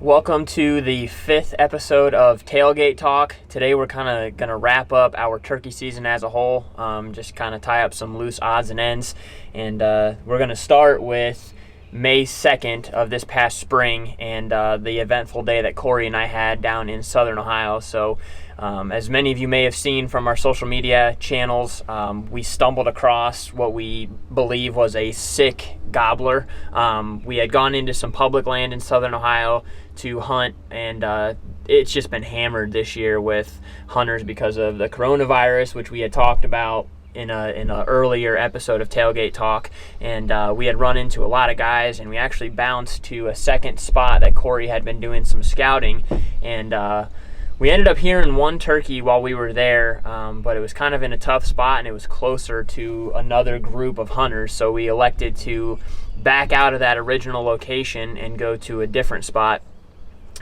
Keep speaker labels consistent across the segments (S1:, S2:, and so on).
S1: Welcome to the 5th episode of Tailgate Talk. Today we're kind of going to wrap up our turkey season as a whole, just kind of tie up some loose odds and ends. And we're going to start with May 2nd of this past spring and the eventful day that Corey and I had down in southern Ohio. So as many of you may have seen from our social media channels, we stumbled across what we believe was a sick gobbler. We had gone into some public land in southern Ohio to hunt, and it's just been hammered this year with hunters because of the coronavirus, which we had talked about in an earlier episode of Tailgate Talk. And we had run into a lot of guys, and we actually bounced to a second spot that Corey had been doing some scouting, and we ended up hearing one turkey while we were there, but it was kind of in a tough spot, and it was closer to another group of hunters, so we elected to back out of that original location and go to a different spot.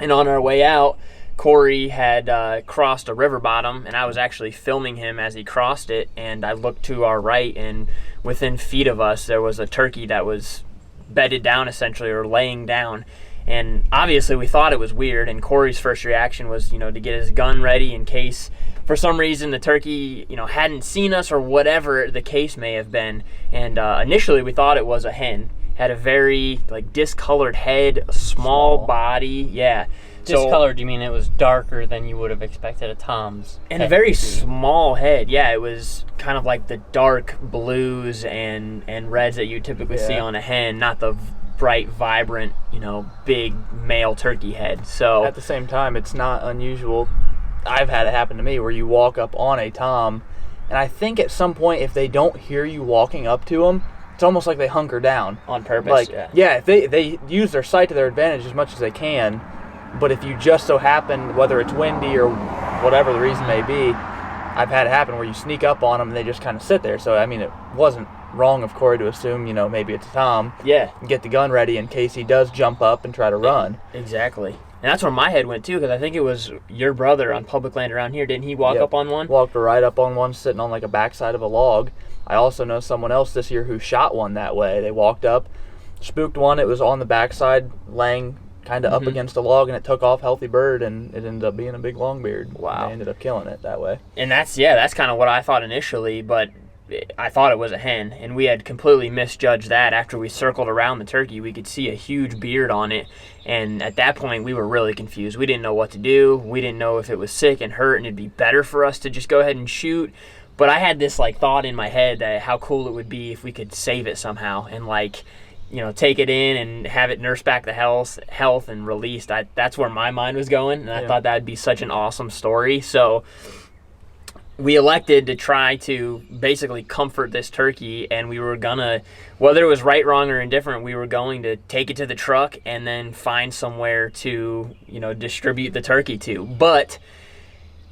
S1: And on our way out, Corey had crossed a river bottom, and I was actually filming him as he crossed it, and I looked to our right, and within feet of us there was a turkey that was bedded down essentially, or laying down. And obviously we thought it was weird, and Corey's first reaction was, to get his gun ready in case for some reason the turkey, hadn't seen us or whatever the case may have been. And initially we thought it was a hen. Had a very discolored head, a small body, yeah.
S2: Discolored, you mean it was darker than you would have expected a tom's?
S1: And a very small head, yeah. It was kind of like the dark blues and reds that you typically see on a hen, not the bright, vibrant, big male turkey head. So
S3: at the same time, it's not unusual. I've had it happen to me where you walk up on a tom, and I think at some point if they don't hear you walking up to them, it's almost like they hunker down
S1: on purpose.
S3: If they use their sight to their advantage as much as they can, but if you just so happen, whether it's windy or whatever the reason may be, I've had it happen where you sneak up on them and they just kind of sit there. So I mean, it wasn't wrong of Corey to assume, maybe it's a tom.
S1: Yeah.
S3: Get the gun ready in case he does jump up and try to run.
S1: Exactly. And that's where my head went too, because I think it was your brother on public land around here. Didn't he walk up on one?
S3: Walked right up on one sitting on a backside of a log. I also know someone else this year who shot one that way. They walked up, spooked one. It was on the backside, laying kind of up against a log, and it took off, healthy bird, and it ended up being a big longbeard.
S1: Wow.
S3: They ended up killing it that way.
S1: And that's kind of what I thought initially, but I thought it was a hen, and we had completely misjudged that. After we circled around the turkey, we could see a huge beard on it, and at that point we were really confused. We didn't know what to do. We didn't know if it was sick and hurt and it'd be better for us to just go ahead and shoot. But I had this thought in my head that how cool it would be if we could save it somehow and take it in and have it nurse back the health and released. That's where my mind was going, and I thought that would be such an awesome story. So we elected to try to basically comfort this turkey, and we were gonna, whether it was right, wrong, or indifferent, we were going to take it to the truck and then find somewhere to, distribute the turkey to. But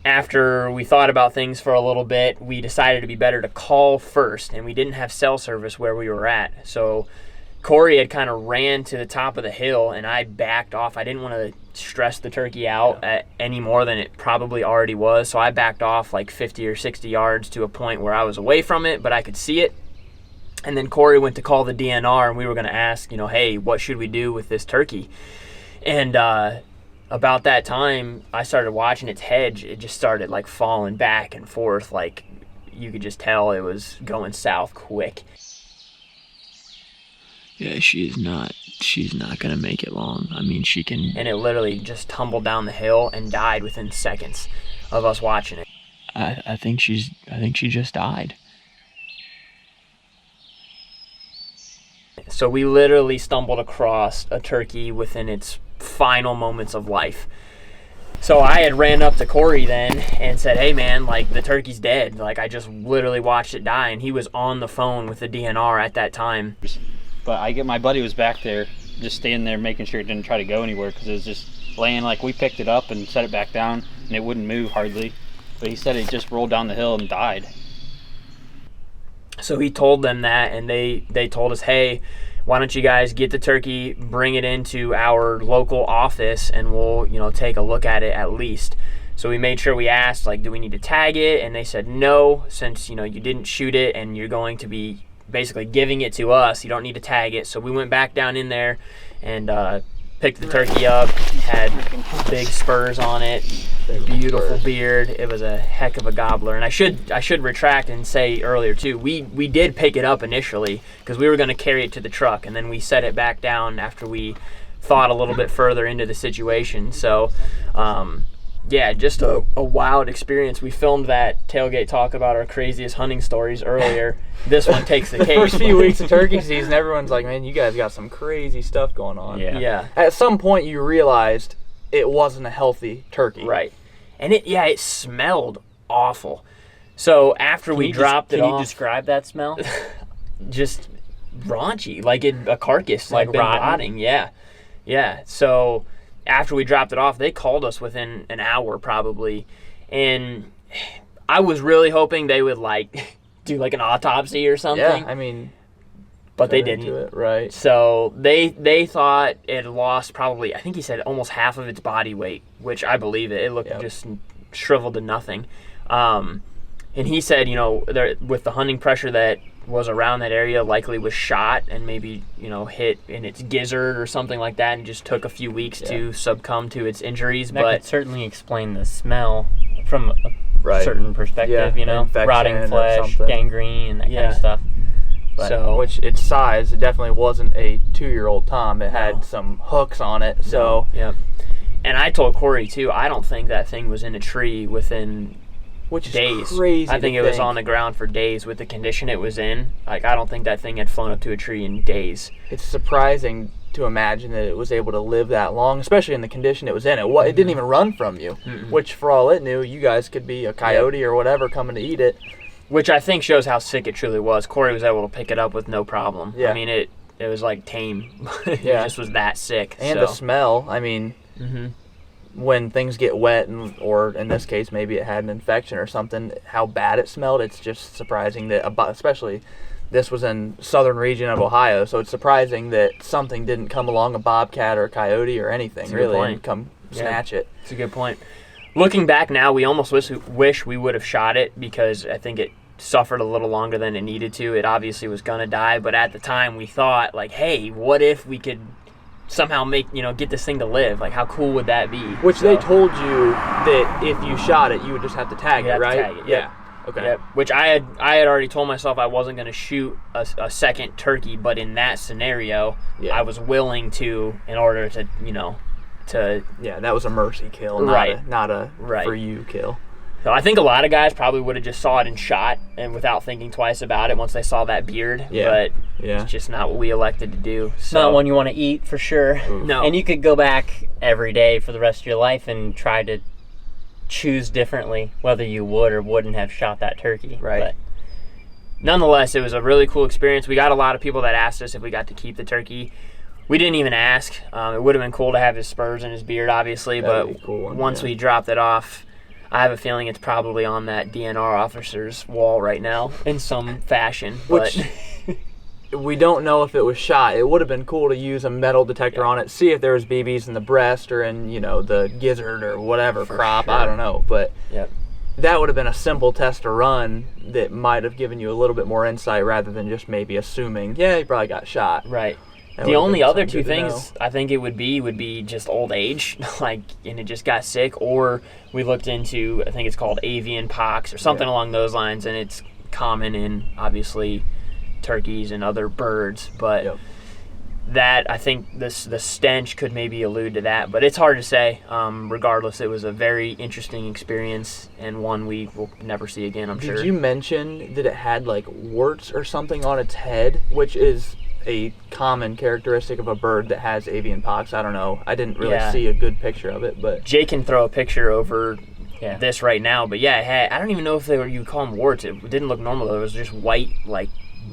S1: after we thought about things for a little bit, we decided it'd be better to call first, and we didn't have cell service where we were at. So Corey had kind of ran to the top of the hill, and I backed off. I didn't want to stress the turkey out any more than it probably already was, so I backed off 50 or 60 yards to a point where I was away from it, but I could see it. And then Corey went to call the DNR, and we were going to ask, hey, what should we do with this turkey? And about that time, I started watching its head. It just started falling back and forth. You could just tell it was going south quick.
S4: Yeah, she's not going to make it long. I mean, she can...
S1: And it literally just tumbled down the hill and died within seconds of us watching it.
S4: I think she just died.
S1: So we literally stumbled across a turkey within its final moments of life. So I had ran up to Corey then and said, hey man, the turkey's dead. I just literally watched it die, and he was on the phone with the DNR at that time.
S2: But my buddy was back there just standing there making sure it didn't try to go anywhere, because it was just laying. We picked it up and set it back down, and it wouldn't move hardly. But he said it just rolled down the hill and died.
S1: So he told them that, and they told us, hey, why don't you guys get the turkey, bring it into our local office, and we'll take a look at it at least. So we made sure we asked, do we need to tag it? And they said no, since you didn't shoot it and you're going to be basically giving it to us, you don't need to tag it. So we went back down in there and picked the turkey up, had big spurs on it, beautiful beard. It was a heck of a gobbler. And I should retract and say earlier too, we did pick it up initially because we were going to carry it to the truck, and then we set it back down after we thought a little bit further into the situation. So yeah, just a wild experience. We filmed that tailgate talk about our craziest hunting stories earlier. This one takes the case.
S3: First few weeks of turkey season, everyone's like, man, you guys got some crazy stuff going on.
S1: Yeah.
S3: At some point, you realized it wasn't a healthy turkey.
S1: Right. And it smelled awful. So after we dropped it off.
S5: Can you describe that smell?
S1: Just raunchy, like a carcass,
S5: like
S1: had been
S5: rotten?
S1: rotting. Yeah. So after we dropped it off, they called us within an hour probably, and I was really hoping they would do an autopsy or something.
S3: Yeah, I mean,
S1: but they didn't.
S3: It, right.
S1: So they thought it had lost probably, I think he said almost half of its body weight, which I believe it. It looked just shriveled to nothing. And he said, with the hunting pressure that was around that area, likely was shot and maybe, hit in its gizzard or something like that, and just took a few weeks to succumb to its injuries.
S5: That
S1: but
S5: could certainly explain the smell from a
S3: Right.
S5: certain perspective,
S3: infection
S5: rotting
S3: or
S5: flesh,
S3: something.
S5: gangrene, that kind of stuff. But
S1: So
S3: which its size, it definitely wasn't a 2-year-old tom. It had some hooks on it. So
S1: yeah. And I told Corey too, I don't think that thing was in a tree within
S3: which is
S1: days.
S3: crazy.
S1: I think it was on the ground for days with the condition it was in. I don't think that thing had flown up to a tree in days.
S3: It's surprising to imagine that it was able to live that long, especially in the condition it was in. It didn't even run from you, which for all it knew, you guys could be a coyote or whatever coming to eat it.
S1: Which I think shows how sick it truly was. Corey was able to pick it up with no problem.
S3: Yeah.
S1: I mean, it was like tame. It just was that sick.
S3: And the smell, I mean, when things get wet, or in this case, maybe it had an infection or something, how bad it smelled, it's just surprising that, especially this was in southern region of Ohio, so it's surprising that something didn't come along, a bobcat or a coyote or anything, really, and come snatch it.
S1: It's a good point. Looking back now, we almost wish we would have shot it, because I think it suffered a little longer than it needed to. It obviously was going to die, but at the time we thought, hey, what if we could somehow get this thing to live? How cool would that be?
S3: Which they told you that if you shot it, you would just have to tag it, right?
S1: Tag it, yeah.
S3: Okay.
S1: Yep. Which I had already told myself I wasn't going to shoot a second turkey, but in that scenario, I was willing to, in order to,
S3: Yeah, that was a mercy kill, not a for you kill.
S1: So I think a lot of guys probably would have just saw it and shot, and without thinking twice about it once they saw that beard. But it's just not what we elected to do. So.
S5: Not one you want to eat for sure.
S1: No.
S5: And you could go back every day for the rest of your life and try to choose differently whether you would or wouldn't have shot that turkey.
S1: Right.
S5: But
S1: nonetheless, it was a really cool experience. We got a lot of people that asked us if we got to keep the turkey. We didn't even ask. It would have been cool to have his spurs and his beard, obviously,
S3: That'd be
S1: but
S3: a cool one,
S1: once we dropped it off, I have a feeling it's probably on that DNR officer's wall right now in some fashion.
S3: Which we don't know if it was shot. It would have been cool to use a metal detector on it, see if there was BBs in the breast or in, the gizzard or whatever, crop,
S1: sure.
S3: I don't know. But
S1: Yep.
S3: that would have been a simple test to run that might have given you a little bit more insight rather than just maybe assuming, he probably got shot.
S1: Right.
S3: That
S1: The
S3: would have
S1: only
S3: been
S1: other
S3: something
S1: two
S3: good to
S1: things I think it would be just old age, and it just got sick, or we looked into, I think it's called avian pox or something along those lines, and it's common in, obviously, turkeys and other birds, but that, I think the stench could maybe allude to that, but it's hard to say. Regardless, it was a very interesting experience, and one we will never see again, I'm sure.
S3: Did you mention that it had warts or something on its head, which is a common characteristic of a bird that has avian pox? I don't know. I didn't really see a good picture of it, but
S1: Jake can throw a picture over this right now, but it had, I don't even know if you call them warts. It didn't look normal. It was just white,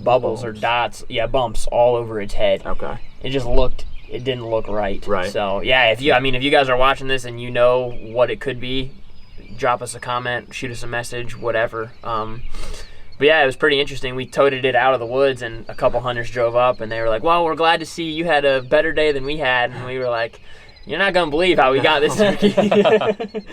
S1: bubbles or dots, bumps all over its head.
S3: Okay.
S1: It didn't look right.
S3: Right.
S1: So if you guys are watching this and you know what it could be, drop us a comment, shoot us a message, whatever. But it was pretty interesting. We toted it out of the woods, and a couple hunters drove up, and they were like, well, we're glad to see you had a better day than we had. And we were like, you're not going to believe how we got this turkey.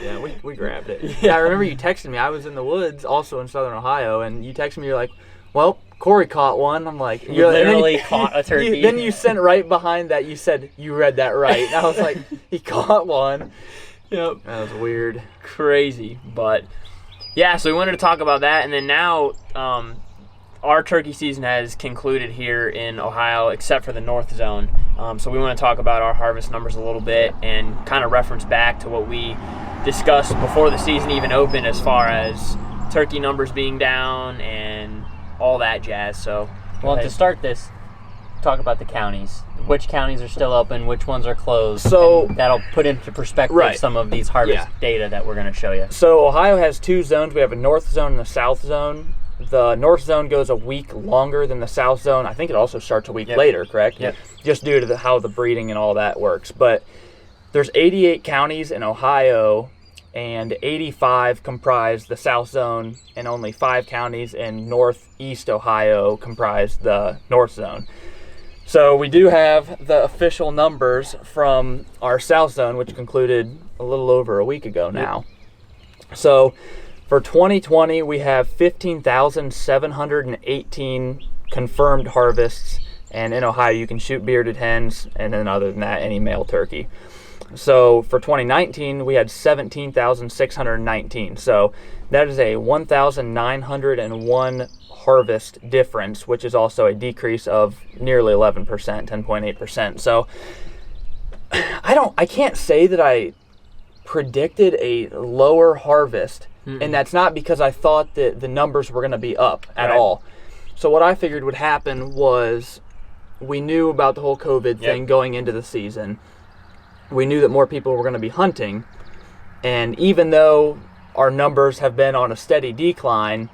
S3: Yeah, we grabbed it. Yeah, I remember you texted me. I was in the woods, also in southern Ohio, and you texted me, you're like, well, Corey caught one. I'm like,
S5: You literally caught a turkey.
S3: Then you sent right behind that. You said you read that right. And I was like, he caught one.
S1: Yep.
S3: That was weird.
S1: Crazy. But yeah, so we wanted to talk about that, and then now our turkey season has concluded here in Ohio, except for the North Zone. So we want to talk about our harvest numbers a little bit and kind of reference back to what we discussed before the season even opened, as far as turkey numbers being down and all that jazz. So,
S5: Well, to start this, talk about the counties. Which counties are still open, which ones are closed.
S3: So
S5: and that'll put into perspective
S3: Right.
S5: some of these harvest data that we're going to show you.
S3: So Ohio has 2 zones. We have a North Zone and a South Zone. The North Zone goes a week longer than the South Zone. I think it also starts a week later, correct?
S5: Yep.
S3: Just due to how the breeding and all that works. But there's 88 counties in Ohio, and 85 comprise the South Zone, and only 5 counties in Northeast Ohio comprise the North Zone. So we do have the official numbers from our South Zone, which concluded a little over a week ago now. So for 2020, we have 15,718 confirmed harvests, and in Ohio you can shoot bearded hens, and then other than that, any male turkey. So for 2019, we had 17,619. So that is a 1,901 harvest difference, which is also a decrease of nearly 11%, 10.8%. So I can't say that I predicted a lower harvest, and that's not because I thought that the numbers were going to be up at all. So what I figured would happen was, we knew about the whole COVID thing going into the season. We knew that more people were going to be hunting, and even though our numbers have been on a steady decline,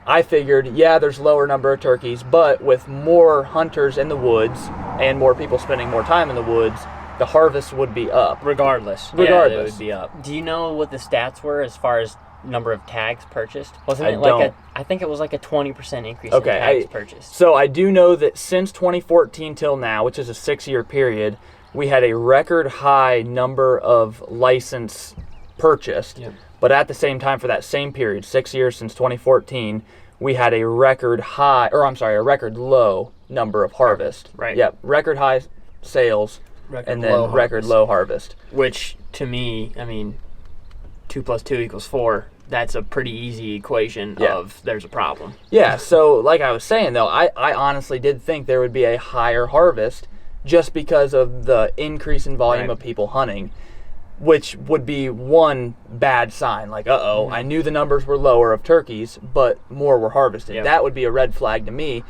S3: I figured, there's a lower number of turkeys, but with more hunters in the woods and more people spending more time in the woods, the harvest would be up.
S1: regardless,
S3: Regardless.
S1: it would be up.
S5: Do you know what the stats were as far as number of tags purchased? Wasn't
S3: I
S5: it like
S3: don't.
S5: I think it was like a 20% increase
S3: Okay,
S5: in tags purchased.
S3: So I do know that since 2014 till now, which is a 6-year period, we had a record high number of license purchased. But at the same time, for that same period, 6 years since 2014, we had a record low number of harvest.
S1: Right.
S3: Yep, record high sales, and then record low harvest.
S1: Which, to me, I mean, 2 + 2 = 4. That's a pretty easy equation of there's a problem.
S3: Yeah, so like I was saying, though, I honestly did think there would be a higher harvest just because of the increase in volume of people hunting, which would be one bad sign. Like, I knew the numbers were lower of turkeys, but more were harvested. That would be a red flag to me.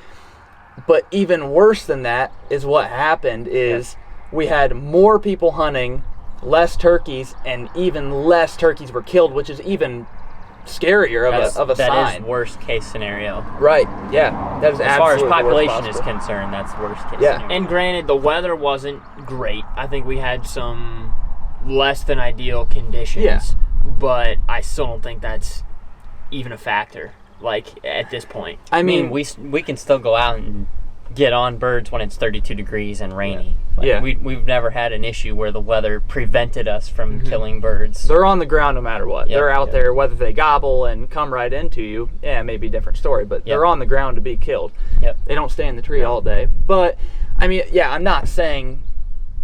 S3: But even worse than that is what happened is we had more people hunting, less turkeys, and even less turkeys were killed, which is even scarier of a sign.
S5: That is worst case scenario.
S3: Right, yeah. That is
S5: As far as
S3: absolutely the worst
S5: population is
S3: possible.
S5: concerned, that's worst case
S3: Yeah.
S5: scenario.
S1: And granted, the weather wasn't great. I think we had some less than ideal conditions, but I still don't think that's even a factor, like, at this point.
S5: I mean, we can still go out and get on birds when it's 32 degrees and rainy. We've never had an issue where the weather prevented us from killing birds.
S3: They're on the ground no matter what.
S5: Yep.
S3: They're out there, whether they gobble and come right into you, it may be a different story, but they're on the ground to be killed. They don't stay in the tree all day. But, I mean, I'm not saying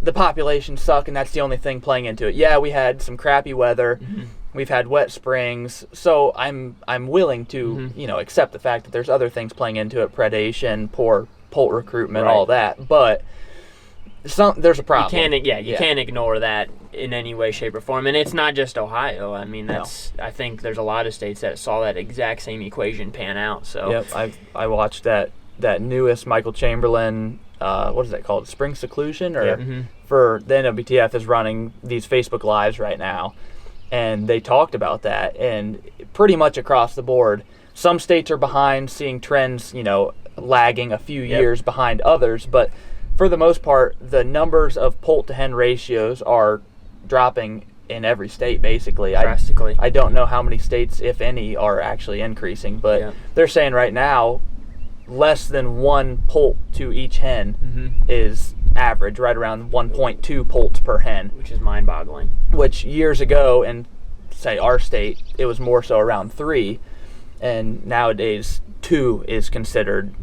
S3: the population suck and that's the only thing playing into it. Yeah, we had some crappy weather. We've had wet springs. So I'm willing to, accept the fact that there's other things playing into it, predation, poor poult recruitment, all that. But there's a problem.
S1: You can't ignore that in any way, shape, or form. And it's not just Ohio. I mean, I think there's a lot of states that saw that exact same equation pan out. So
S3: I watched that newest Michael Chamberlain, what is that called? Spring Seclusion? For the NWTF is running these Facebook Lives right now. And they talked about that. And pretty much across the board, some states are behind, seeing trends, lagging a few years behind others. But for the most part, the numbers of poult to hen ratios are dropping in every state, basically.
S1: Drastically.
S3: I don't know how many states, if any, are actually increasing, but they're saying right now less than 1 poult to each hen is average, right around 1.2 poults per hen.
S1: Which is mind-boggling.
S3: Which years ago, in, say, our state, it was more so around 3, and nowadays 2 is considered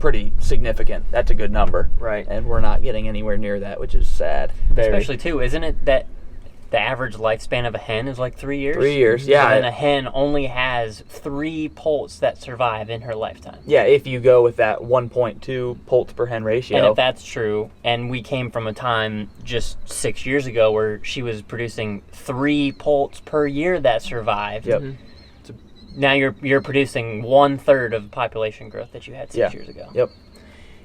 S3: pretty significant. That's a good number.
S1: Right.
S3: And we're not getting anywhere near that, which is sad.
S5: Especially, too, isn't it that the average lifespan of a hen is like 3 years?
S3: 3 years, yeah.
S5: So then a hen only has 3 poults that survive in her lifetime.
S3: Yeah, if you go with that 1.2 poults per hen ratio.
S5: And if that's true, and we came from a time just 6 years ago where she was producing 3 poults per year that survived.
S3: Yep.
S5: Now you're producing 1/3 of the population growth that you had 6 years ago.
S3: Yep.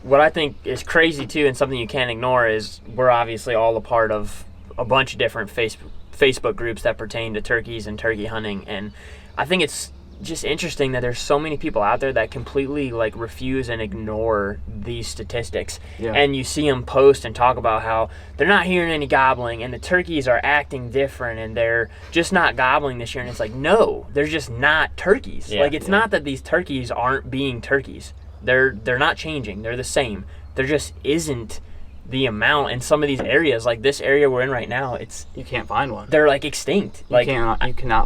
S1: What I think is crazy too, and something you can't ignore, is we're obviously all a part of a bunch of different Facebook groups that pertain to turkeys and turkey hunting, and I think it's just interesting that there's so many people out there that completely like refuse and ignore these statistics.
S3: Yeah.
S1: And you see them post and talk about how they're not hearing any gobbling and the turkeys are acting different and they're just not gobbling this year, and it's like, no, they're just not turkeys.
S5: Yeah.
S1: Like, it's not that these turkeys aren't being turkeys. They're not changing. They're the same. There just isn't the amount in some of these areas, like this area we're in right now.
S3: You can't find one.
S1: They're like extinct.
S3: You cannot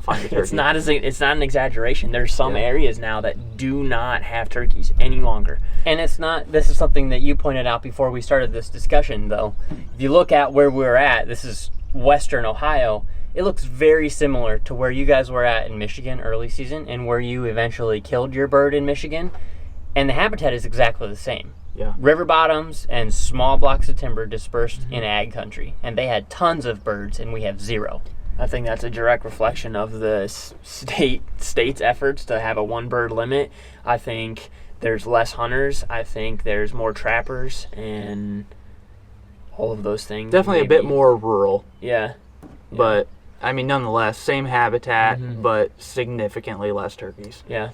S3: find a turkey.
S1: It's not an exaggeration. There's some areas now that do not have turkeys any longer.
S5: And it's not, this is something that you pointed out before we started this discussion, though. If you look at where we're at, this is western Ohio, it looks very similar to where you guys were at in Michigan early season and where you eventually killed your bird in Michigan. And the habitat is exactly the same.
S3: Yeah.
S5: River bottoms and small blocks of timber dispersed in ag country. And they had tons of birds, and we have 0.
S1: I think that's a direct reflection of the state's efforts to have a 1-bird limit. I think there's less hunters. I think there's more trappers, and all of those things.
S3: Definitely a bit more rural.
S1: Yeah.
S3: But, I mean, nonetheless, same habitat, but significantly less turkeys.
S1: Yeah.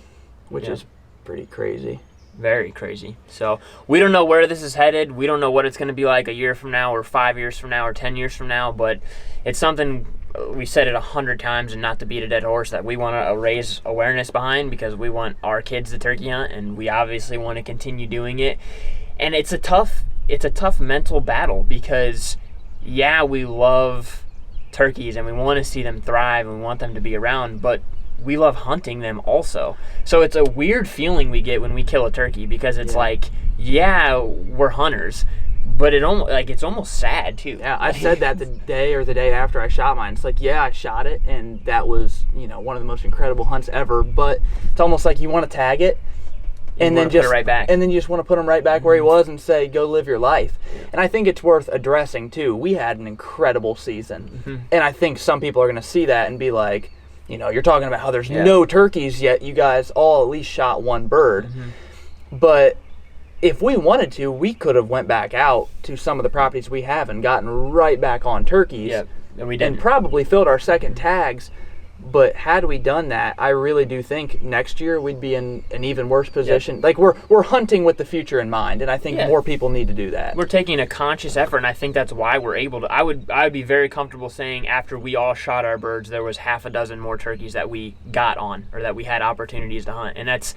S3: Which is pretty crazy.
S1: Very crazy. So we don't know where this is headed. We don't know what it's going to be like a year from now or 5 years from now or 10 years from now, but it's something, we said it 100 times, and not to beat a dead horse, that we want to raise awareness behind, because we want our kids to turkey hunt, and we obviously want to continue doing it. And it's a tough mental battle, because we love turkeys and we want to see them thrive and we want them to be around, but we love hunting them also. So it's a weird feeling we get when we kill a turkey, because it's like, we're hunters, but it's almost sad too.
S3: Yeah, I said that the day after I shot mine. It's like, I shot it, and that was, one of the most incredible hunts ever, but it's almost like you want to tag it and then just put it right back. And then you just want to put him right back where he was and say, go live your life. And I think it's worth addressing too. We had an incredible season. And I think some people are going to see that and be like, you're talking about how there's no turkeys yet. You guys all at least shot 1 bird. But if we wanted to, we could have went back out to some of the properties we have and gotten right back on turkeys.
S1: Yeah, and we didn't.
S3: And probably filled our second tags. But had we done that, I really do think next year we'd be in an even worse position. Like, we're hunting with the future in mind, and I think more people need to do that.
S1: We're taking a conscious effort, and I think that's why we're able to. I would be very comfortable saying after we all shot our birds, there was half a dozen more turkeys that we got on, or that we had opportunities to hunt. And that's,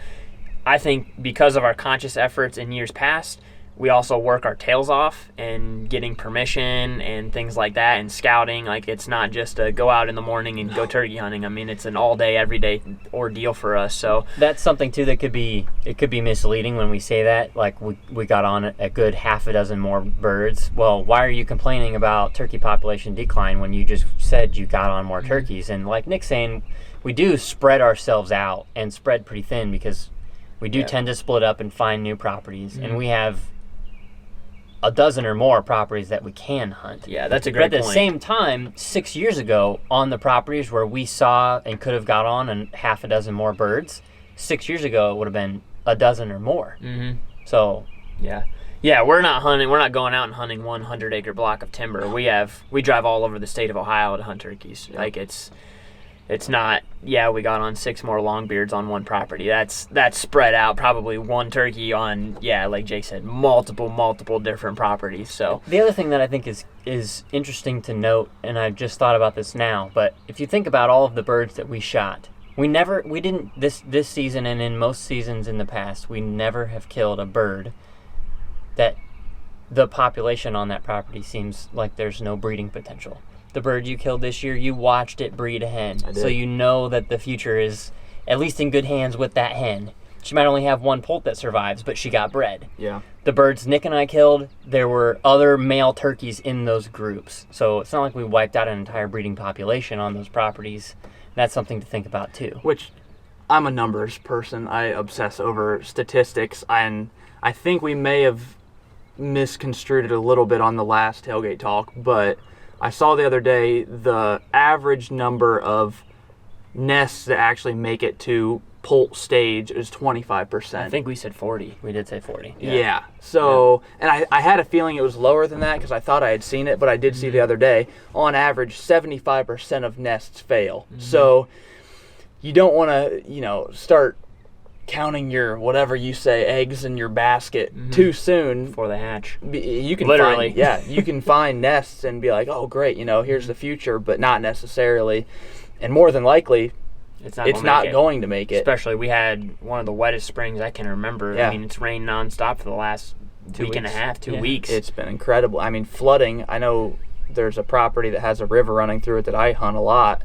S1: I think, because of our conscious efforts in years past. We also work our tails off and getting permission and things like that, and scouting. Like, it's not just a go out in the morning and go turkey hunting. I mean, it's an all day, every day ordeal for us. So
S5: that's something too that could be misleading when we say that. Like, we got on a good half a dozen more birds. Well, why are you complaining about turkey population decline when you just said you got on more turkeys? And like Nick's saying, we do spread ourselves out and spread pretty thin, because we do tend to split up and find new properties, and we have a dozen or more properties that we can hunt.
S1: Yeah, that's a great point.
S5: But at the same time, 6 years ago, on the properties where we saw and could have got on and half a dozen more birds, 6 years ago it would have been a dozen or more. So
S1: we're not hunting. We're not going out and hunting 100-acre block of timber. We drive all over the state of Ohio to hunt turkeys. Like, it's not, we got on 6 more longbeards on one property. That's spread out, probably 1 turkey on, like Jake said, multiple different properties. So
S5: the other thing that I think is interesting to note, and I've just thought about this now, but if you think about all of the birds that we shot, we didn't this season, and in most seasons in the past, we never have killed a bird that the population on that property seems like there's no breeding potential. The bird you killed this year, you watched it breed a hen. So you know that the future is at least in good hands with that hen. she might only have one poult that survives, but she got bred.
S3: Yeah.
S5: The birds Nick and I killed, there were other male turkeys in those groups. So it's not like we wiped out an entire breeding population on those properties. That's something to think about too.
S3: Which, I'm a numbers person. I obsess over statistics, and I think we may have misconstrued it a little bit on the last tailgate talk, but I saw the other day the average number of nests that actually make it to poult stage is 25%.
S1: I think we said 40.
S5: We did say 40.
S3: Yeah. So, and I had a feeling it was lower than that because I thought I had seen it, but I did see the other day, on average, 75% of nests fail. So you don't want to, start counting your, whatever you say, eggs in your basket too soon.
S1: Before they hatch.
S3: You can
S1: Literally.
S3: you can find nests and be like, oh, great, here's the future, but not necessarily. And more than likely, it's not going to make it.
S1: Especially, we had one of the wettest springs I can remember.
S3: Yeah.
S1: I mean, it's rained nonstop for the last week and a half, 2 weeks.
S3: It's been incredible. I mean, flooding, I know there's a property that has a river running through it that I hunt a lot,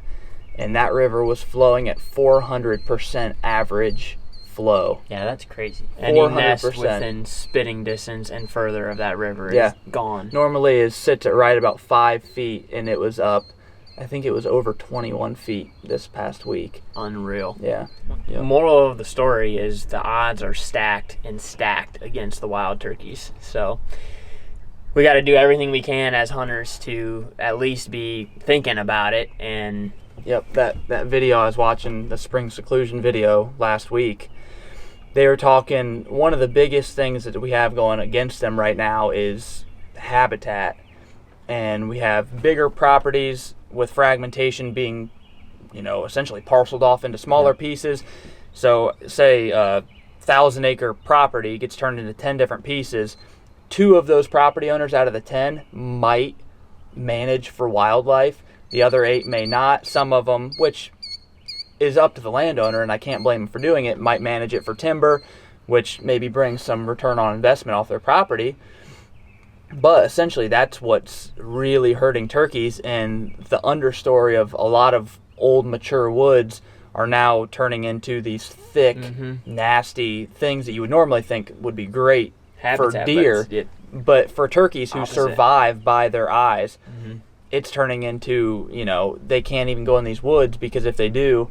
S3: and that river was flowing at 400% average flow.
S5: Yeah, that's crazy.
S1: Any nest within spitting distance and further of that river is gone.
S3: Normally it sits at right about 5 feet, and it was up, I think it was over 21 feet this past week.
S1: Unreal.
S3: Yeah.
S1: The moral of the story is the odds are stacked against the wild turkeys. So we got to do everything we can as hunters to at least be thinking about it. And
S3: that video I was watching, the spring seclusion video last week, they were talking, one of the biggest things that we have going against them right now is habitat. And we have bigger properties with fragmentation being, essentially parceled off into smaller pieces. So say a 1,000-acre property gets turned into 10 different pieces. 2 of those property owners out of the 10 might manage for wildlife. The other 8 may not. Some of them, which is up to the landowner, and I can't blame them for doing it, might manage it for timber, which maybe brings some return on investment off their property. But essentially, that's what's really hurting turkeys, and the understory of a lot of old, mature woods are now turning into these thick, nasty things that you would normally think would be great for deer. But for turkeys who survive by their eyes, it's turning into, they can't even go in these woods because if they do,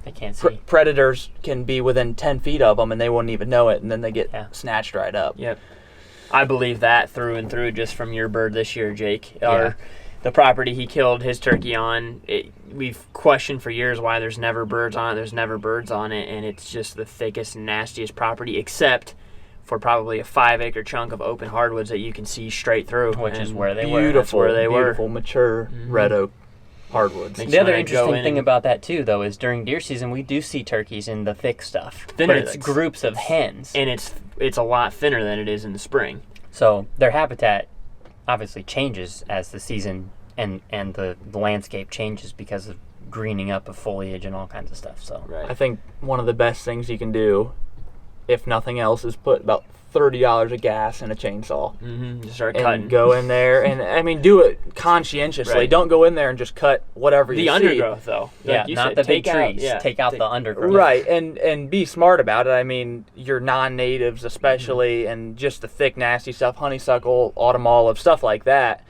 S5: they can't see.
S3: Predators can be within 10 feet of them and they won't even know it, and then they get snatched right up.
S1: Yep. I believe that through and through just from your bird this year, Jake. The property he killed his turkey on, we've questioned for years why there's never birds on it. There's never birds on it, and it's just the thickest, nastiest property, except for probably a 5-acre chunk of open hardwoods that you can see straight through.
S5: Which is where they
S3: were.
S1: That's where they were.
S3: Beautiful, mature red oak hardwoods.
S5: The other interesting thing about that, too, though, is during deer season, we do see turkeys in the thick stuff. But it's groups of hens.
S1: And it's a lot thinner than it is in the spring.
S5: So their habitat obviously changes as the season and the landscape changes because of greening up of foliage and all kinds of stuff. So
S3: I think one of the best things you can do, if nothing else, is put about $30 of gas in a chainsaw.
S1: Just start
S3: and
S1: cutting.
S3: Go in there and do it conscientiously.
S1: Right.
S3: Don't go in there and just cut whatever you see.
S1: The undergrowth, though.
S5: Yeah, not the big trees. Take out the undergrowth.
S3: Right, and be smart about it. I mean, your non-natives especially, and just the thick, nasty stuff, honeysuckle, autumn olive, stuff like that.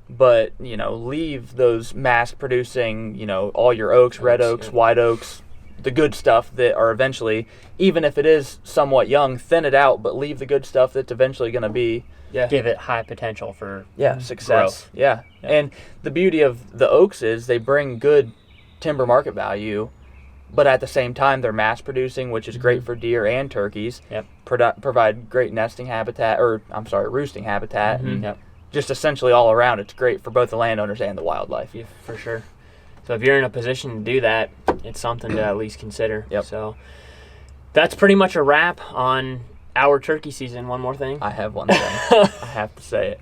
S3: But, leave those mass-producing, all your oaks, red oaks, white oaks, the good stuff that are eventually, even if it is somewhat young, thin it out, but leave the good stuff that's eventually going to be...
S5: Give it high potential for
S3: success.
S5: Growth.
S3: Yeah. And the beauty of the oaks is they bring good timber market value, but at the same time they're mass producing, which is great for deer and turkeys. Provide great roosting habitat. Just essentially all around, it's great for both the landowners and the wildlife.
S1: Yeah, for sure. So if you're in a position to do that, it's something to at least consider. So that's pretty much a wrap on our turkey season. One more thing.
S3: I have one thing. I have to say it.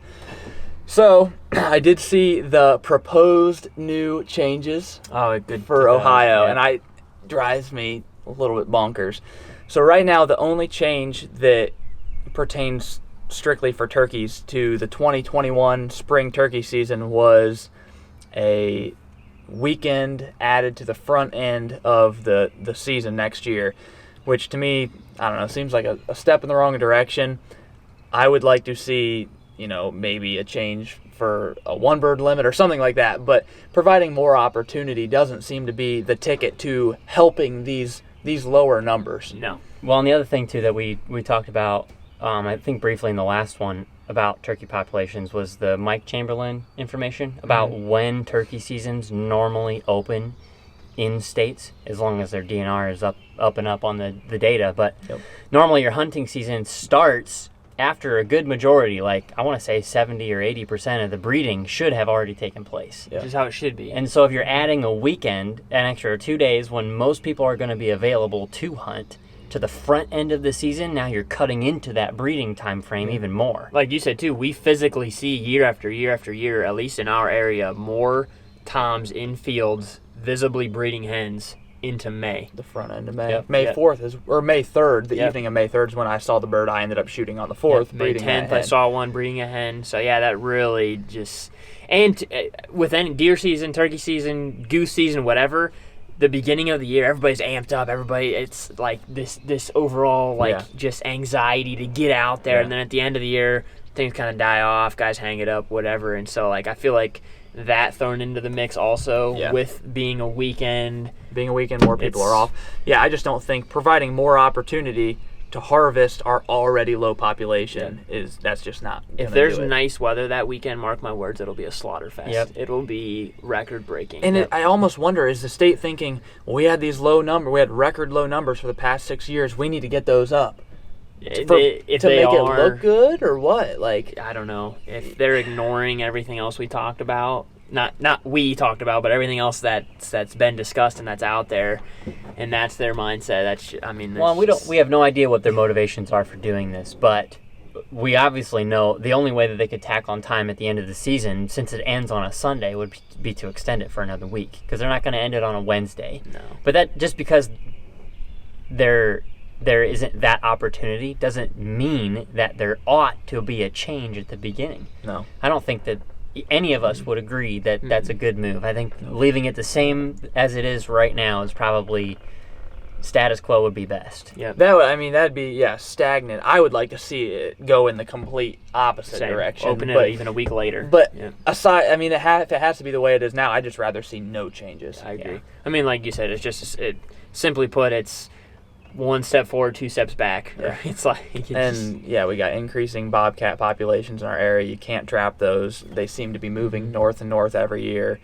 S3: So I did see the proposed new changes for Ohio, and it drives me a little bit bonkers. So right now, the only change that pertains strictly for turkeys to the 2021 spring turkey season was a weekend added to the front end of the season next year. which to me, I don't know, seems like a step in the wrong direction. I would like to see, maybe a change for a one bird limit or something like that, but providing more opportunity doesn't seem to be the ticket to helping these lower numbers.
S1: No.
S5: Well, and the other thing too that we talked about, I think briefly in the last one about turkey populations, was the Mike Chamberlain information about when turkey seasons normally open in states, as long as their DNR is up and up on the data. But normally your hunting season starts after a good majority, like I want to say 70 or 80% of the breeding should have already taken place.
S1: Which is how it should be.
S5: And so if you're adding a weekend, an extra 2 days when most people are going to be available to hunt, to the front end of the season, now you're cutting into that breeding time frame even more.
S1: Like you said too, we physically see year after year after year, at least in our area, more toms in fields visibly breeding hens into May.
S3: The front end of May.
S1: Yep.
S3: May
S1: Yep.
S3: 4th or May 3rd, the
S1: Yep.
S3: evening of May 3rd is when I saw the bird I ended up shooting on the 4th.
S1: May
S3: breeding
S1: 10th,
S3: that
S1: I
S3: hen.
S1: saw one breeding a hen. So yeah, that really just, and with any deer season, turkey season, goose season, whatever, the beginning of the year, everybody's amped up. It's like this overall just anxiety to get out there, and then at the end of the year, things kind of die off. Guys hang it up, whatever. And so I feel like that thrown into the mix also with being a weekend.
S3: Being a weekend, more people are off. Yeah, I just don't think providing more opportunity to harvest our already low population that's just not.
S1: If there's nice weather that weekend, mark my words, it'll be a slaughter fest.
S5: Yep.
S1: It'll be record breaking.
S3: And I almost wonder, is the state thinking, well, we had these low numbers, we had record low numbers for the past 6 years, we need to get those up
S1: if
S3: to
S1: they
S3: make
S1: are,
S3: it look good, or what? Like,
S1: I don't know if they're ignoring everything else we talked about. Not we talked about, but everything else that's been discussed and that's out there, and that's their mindset.
S5: Well, we have no idea what their motivations are for doing this, but we obviously know the only way that they could tack on time at the end of the season, since it ends on a Sunday, would be to extend it for another week, because they're not going to end it on a Wednesday.
S1: No.
S5: But that, just because there isn't that opportunity, doesn't mean that there ought to be a change at the beginning.
S3: no.
S5: I don't think that any of us would agree that that's a good move. I think leaving it the same as it is right now is probably status quo would be best.
S1: Yeah.
S3: That'd be stagnant. I would like to see it go in the complete opposite direction.
S1: Open it even a week later.
S3: But
S1: yeah.
S3: aside, if it has to be the way it is now, I'd just rather see no changes.
S1: I agree. Like you said, simply put, it's one step forward, 2 steps back.
S3: Yeah.
S1: It's like,
S3: we got increasing bobcat populations in our area. You can't trap those. They seem to be moving north and north every year.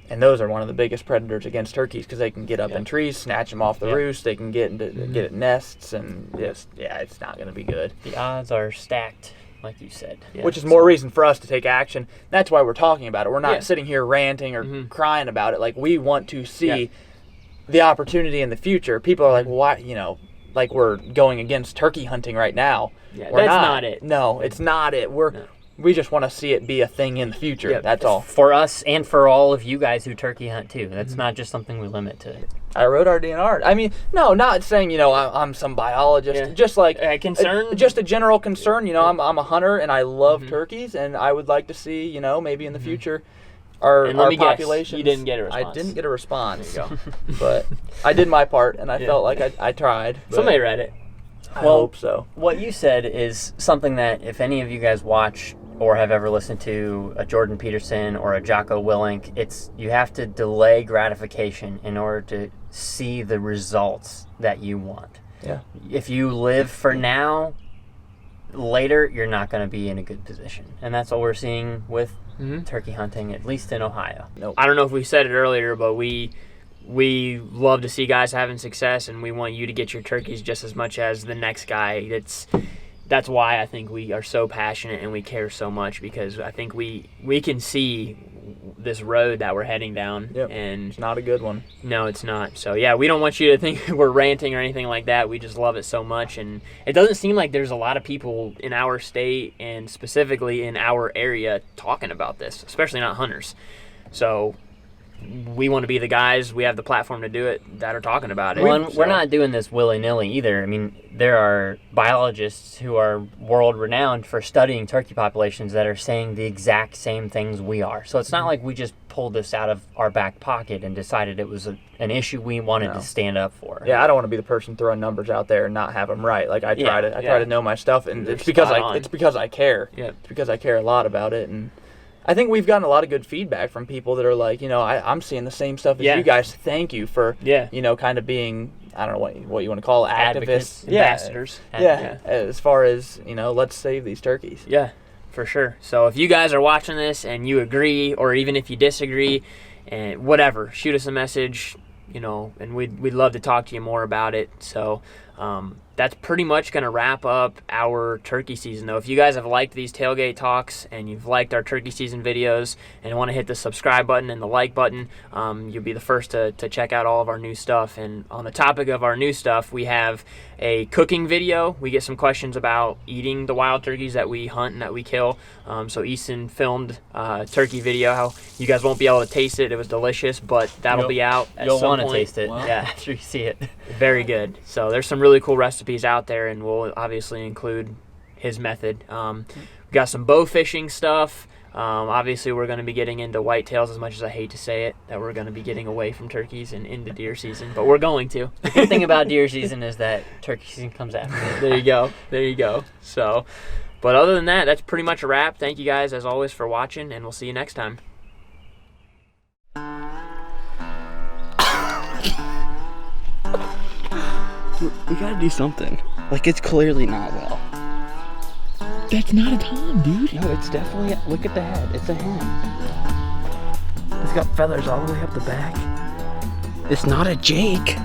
S3: And those are one of the biggest predators against turkeys, because they can get up in trees, snatch them off the roost. They can get at nests, and it's not going to be good.
S5: The odds are stacked, like you said.
S1: Yeah.
S3: Which is more reason for us to take action. That's why we're talking about it. We're not sitting here ranting or crying about it. Like, we want to see the opportunity in the future. People are like, why? Like we're going against turkey hunting right now.
S1: Yeah,
S3: we're
S1: that's not it.
S3: No, it's not it. We just want to see it be a thing in the future.
S1: Yeah,
S3: that's all.
S5: For us and for all of you guys who turkey hunt too. That's not just something we limit to.
S3: I wrote our DNR. I mean, no, not saying I'm some biologist.
S1: Yeah.
S3: Just like
S1: concern.
S3: just a general concern. I'm a hunter and I love turkeys, and I would like to see maybe in the future our population.
S1: You didn't get a response.
S3: I didn't get a response.
S1: There you go.
S3: But I did my part, and I felt like I tried.
S1: Somebody read it.
S3: I hope so.
S5: What you said is something that if any of you guys watch or have ever listened to a Jordan Peterson or a Jocko Willink, it's you have to delay gratification in order to see the results that you want.
S3: Yeah.
S5: If you live for now, later you're not going to be in a good position. And that's what we're seeing with turkey hunting, at least in Ohio.
S3: Nope.
S1: I don't know if we said it earlier, but we love to see guys having success, and we want you to get your turkeys just as much as the next guy. That's why I think we are so passionate and we care so much, because I think we can see this road that we're heading down.
S3: Yep.
S1: And
S3: It's not a good one.
S1: no, it's not. So yeah, we don't want you to think we're ranting or anything like that. We just love it so much, and it doesn't seem like there's a lot of people in our state and specifically in our area talking about this, especially not hunters. So we want to be the guys, we have the platform to do it, that are talking about it.
S5: Well, and we're not doing this willy-nilly either. I mean, there are biologists who are world-renowned for studying turkey populations that are saying the exact same things we are. So it's not like we just pulled this out of our back pocket and decided it was an issue we wanted to stand up for.
S3: Yeah, I don't want to be the person throwing numbers out there and not have them right. Like I try to know my stuff, and it's because I care.
S1: Yeah.
S3: It's because I care a lot about it, and I think we've gotten a lot of good feedback from people that are like, I'm seeing the same stuff as you guys. Thank you for, kind of being, I don't know what you want to call it, activists,
S1: ambassadors.
S3: Yeah, as far as, let's save these turkeys.
S1: Yeah, for sure. So if you guys are watching this and you agree, or even if you disagree, and whatever, shoot us a message, and we'd love to talk to you more about it. So that's pretty much going to wrap up our turkey season, though. If you guys have liked these tailgate talks and you've liked our turkey season videos and want to hit the subscribe button and the like button, you'll be the first to check out all of our new stuff. And on the topic of our new stuff, we have a cooking video. We get some questions about eating the wild turkeys that we hunt and that we kill. So Easton filmed a turkey video. How you guys won't be able to taste it. It was delicious, but that'll be out at
S5: You'll
S1: some
S5: want to
S1: point.
S5: taste it
S1: Yeah,
S5: after you see it.
S1: very good. So there's some really cool recipes out there, and we'll obviously include his method. We got some bow fishing stuff. Obviously, we're going to be getting into whitetails, as much as I hate to say it, that we're going to be getting away from turkeys and into deer season, but we're going to.
S5: The good thing about deer season is that turkey season comes after.
S1: There you go. So, but other than that, that's pretty much a wrap. Thank you guys, as always, for watching, and we'll see you next time.
S6: We gotta do something. Like, it's clearly not well.
S4: That's not a tom, dude.
S6: No, it's definitely, look at the head. It's a hen.
S3: It's got feathers all the way up the back.
S6: It's not a Jake.